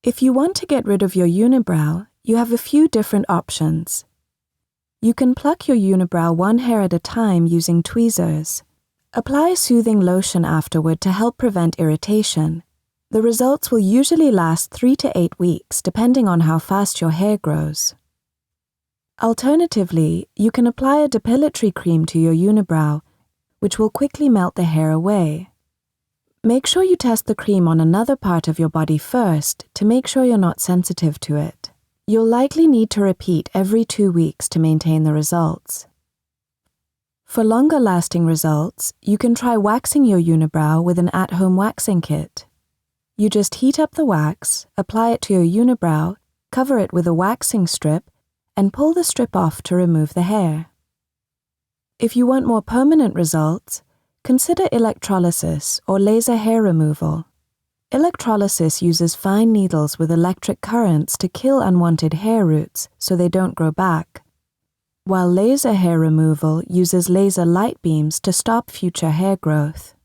If you want to get rid of your unibrow, you have a few different options. You can pluck your unibrow one hair at a time using tweezers. Apply a soothing lotion afterward to help prevent irritation. The results will usually last 3 to 8 weeks, depending on how fast your hair grows. Alternatively, you can apply a depilatory cream to your unibrow, which will quickly melt the hair away. Make sure you test the cream on another part of your body first to make sure you're not sensitive to it. You'll likely need to repeat every 2 weeks to maintain the results. For longer-lasting results, you can try waxing your unibrow with an at-home waxing kit. You just heat up the wax, apply it to your unibrow, cover it with a waxing strip, and pull the strip off to remove the hair. If you want more permanent results, consider electrolysis or laser hair removal. Electrolysis uses fine needles with electric currents to kill unwanted hair roots so they don't grow back, while laser hair removal uses laser light beams to stop future hair growth.